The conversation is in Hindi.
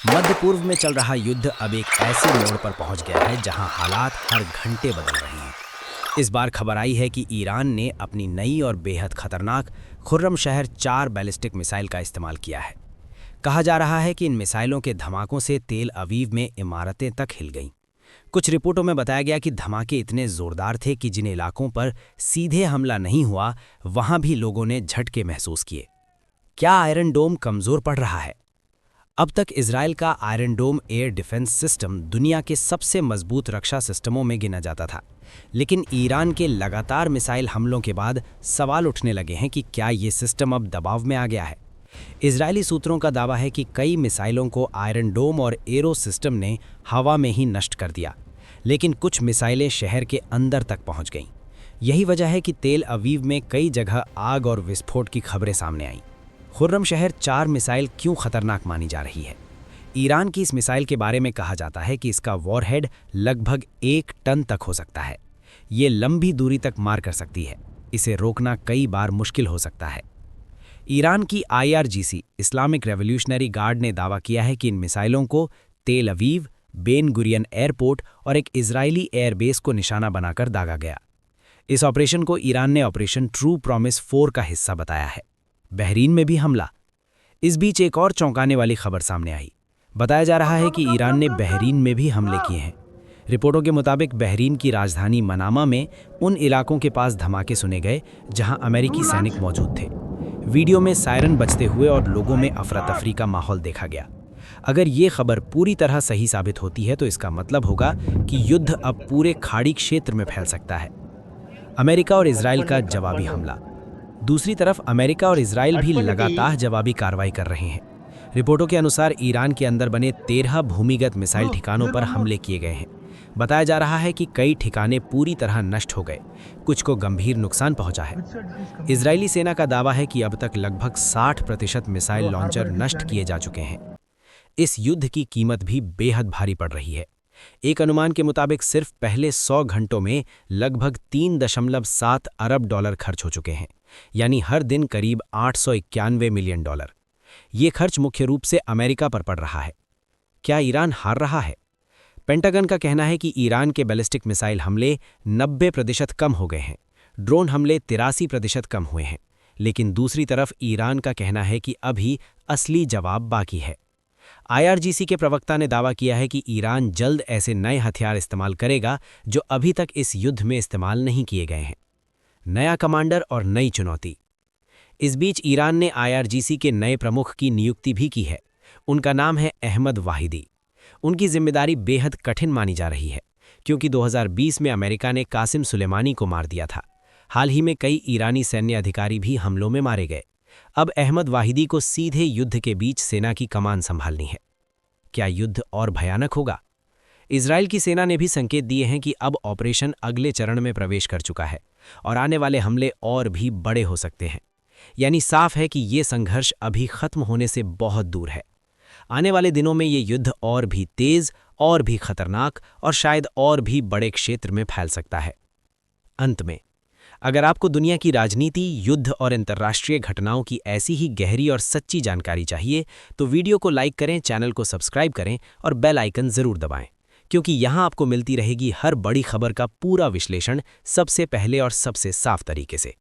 मध्य पूर्व में चल रहा युद्ध अब एक ऐसे मोड़ पर पहुंच गया है जहां हालात हर घंटे बदल रहे हैं। इस बार खबर आई है कि ईरान ने अपनी नई और बेहद खतरनाक खुर्रमशहर 4 बैलिस्टिक मिसाइल का इस्तेमाल किया है। कहा जा रहा है कि इन मिसाइलों के धमाकों से तेल अवीव में इमारतें तक हिल गईं। कुछ रिपोर्टों में बताया गया कि धमाके इतने जोरदार थे कि जिन इलाकों पर सीधे हमला नहीं हुआ, वहां भी लोगों ने झटके महसूस किए। क्या आयरन डोम कमजोर पड़ रहा है? अब तक इजराइल का आयरन डोम एयर डिफेंस सिस्टम दुनिया के सबसे मजबूत रक्षा सिस्टमों में गिना जाता था, लेकिन ईरान के लगातार मिसाइल हमलों के बाद सवाल उठने लगे हैं कि क्या ये सिस्टम अब दबाव में आ गया है। इजरायली सूत्रों का दावा है कि कई मिसाइलों को आयरन डोम और एरो सिस्टम ने हवा में ही नष्ट कर दिया, लेकिन कुछ मिसाइलें शहर के अंदर तक पहुंच गईं। यही वजह है कि तेल अवीव में कई जगह आग और विस्फोट की खबरें सामने आईं। खुर्रमशहर 4 मिसाइल क्यों खतरनाक मानी जा रही है? ईरान की इस मिसाइल के बारे में कहा जाता है कि इसका वॉरहेड लगभग 1 टन तक हो सकता है। ये लंबी दूरी तक मार कर सकती है। इसे रोकना कई बार मुश्किल हो सकता है। ईरान की IRGC इस्लामिक रेवोल्यूशनरी गार्ड ने दावा किया है कि इन मिसाइलों को तेल अवीव, बेन गुरियन एयरपोर्ट और एक इजरायली एयरबेस को निशाना बनाकर दागा गया। इस ऑपरेशन को ईरान ने ऑपरेशन ट्रू प्रॉमिस 4 का हिस्सा बताया है। बहरीन में भी हमला। इस बीच एक और चौंकाने वाली खबर सामने आई। बताया जा रहा है कि ईरान ने बहरीन में भी हमले किए हैं। रिपोर्टों के मुताबिक बहरीन की राजधानी मनामा में उन इलाकों के पास धमाके सुने गए जहां अमेरिकी सैनिक मौजूद थे। वीडियो में सायरन बजते हुए और लोगों में अफरा तफरी का माहौल देखा गया। अगर ये खबर पूरी तरह सही साबित होती है तो इसका मतलब होगा कि युद्ध अब पूरे खाड़ी क्षेत्र में फैल सकता है। अमेरिका और इजराइल का जवाबी हमला। दूसरी तरफ अमेरिका और इजराइल भी लगातार जवाबी कार्रवाई कर रहे हैं। रिपोर्टों के अनुसार ईरान के अंदर बने 13 भूमिगत मिसाइल ठिकानों पर हमले किए गए हैं। बताया जा रहा है कि कई ठिकाने पूरी तरह नष्ट हो गए, कुछ को गंभीर नुकसान पहुंचा है। इजरायली सेना का दावा है कि अब तक लगभग 60% मिसाइल लॉन्चर नष्ट किए जा चुके हैं। इस युद्ध की कीमत भी बेहद भारी पड़ रही है। एक अनुमान के मुताबिक सिर्फ पहले 100 घंटों में लगभग 3.7 अरब डॉलर खर्च हो चुके हैं, यानी हर दिन करीब 891 मिलियन डॉलर। ये खर्च मुख्य रूप से अमेरिका पर पड़ रहा है। क्या ईरान हार रहा है? पेंटागन का कहना है कि ईरान के बैलिस्टिक मिसाइल हमले 90% कम हो गए हैं, ड्रोन हमले 83% कम हुए हैं। लेकिन दूसरी तरफ ईरान का कहना है कि अभी असली जवाब बाकी है। IRGC के प्रवक्ता ने दावा किया है कि ईरान जल्द ऐसे नए हथियार इस्तेमाल करेगा जो अभी तक इस युद्ध में इस्तेमाल नहीं किए गए हैं। नया कमांडर और नई चुनौती। इस बीच ईरान ने IRGC के नए प्रमुख की नियुक्ति भी की है। उनका नाम है अहमद वाहिदी। उनकी जिम्मेदारी बेहद कठिन मानी जा रही है, क्योंकि 2020 में अमेरिका ने कासिम सुलेमानी को मार दिया था। हाल ही में कई ईरानी सैन्य अधिकारी भी हमलों में मारे गए। अब अहमद वाहिदी को सीधे युद्ध के बीच सेना की कमान संभालनी है। क्या युद्ध और भयानक होगा? इजराइल की सेना ने भी संकेत दिए हैं कि अब ऑपरेशन अगले चरण में प्रवेश कर चुका है और आने वाले हमले और भी बड़े हो सकते हैं। यानी साफ है कि ये संघर्ष अभी खत्म होने से बहुत दूर है। आने वाले दिनों में ये युद्ध और भी तेज, और भी खतरनाक और शायद और भी बड़े क्षेत्र में फैल सकता है। अंत में, अगर आपको दुनिया की राजनीति, युद्ध और अंतर्राष्ट्रीय घटनाओं की ऐसी ही गहरी और सच्ची जानकारी चाहिए तो वीडियो को लाइक करें, चैनल को सब्सक्राइब करें और बेल आइकन जरूर दबाएं, क्योंकि यहां आपको मिलती रहेगी हर बड़ी खबर का पूरा विश्लेषण सबसे पहले और सबसे साफ तरीके से।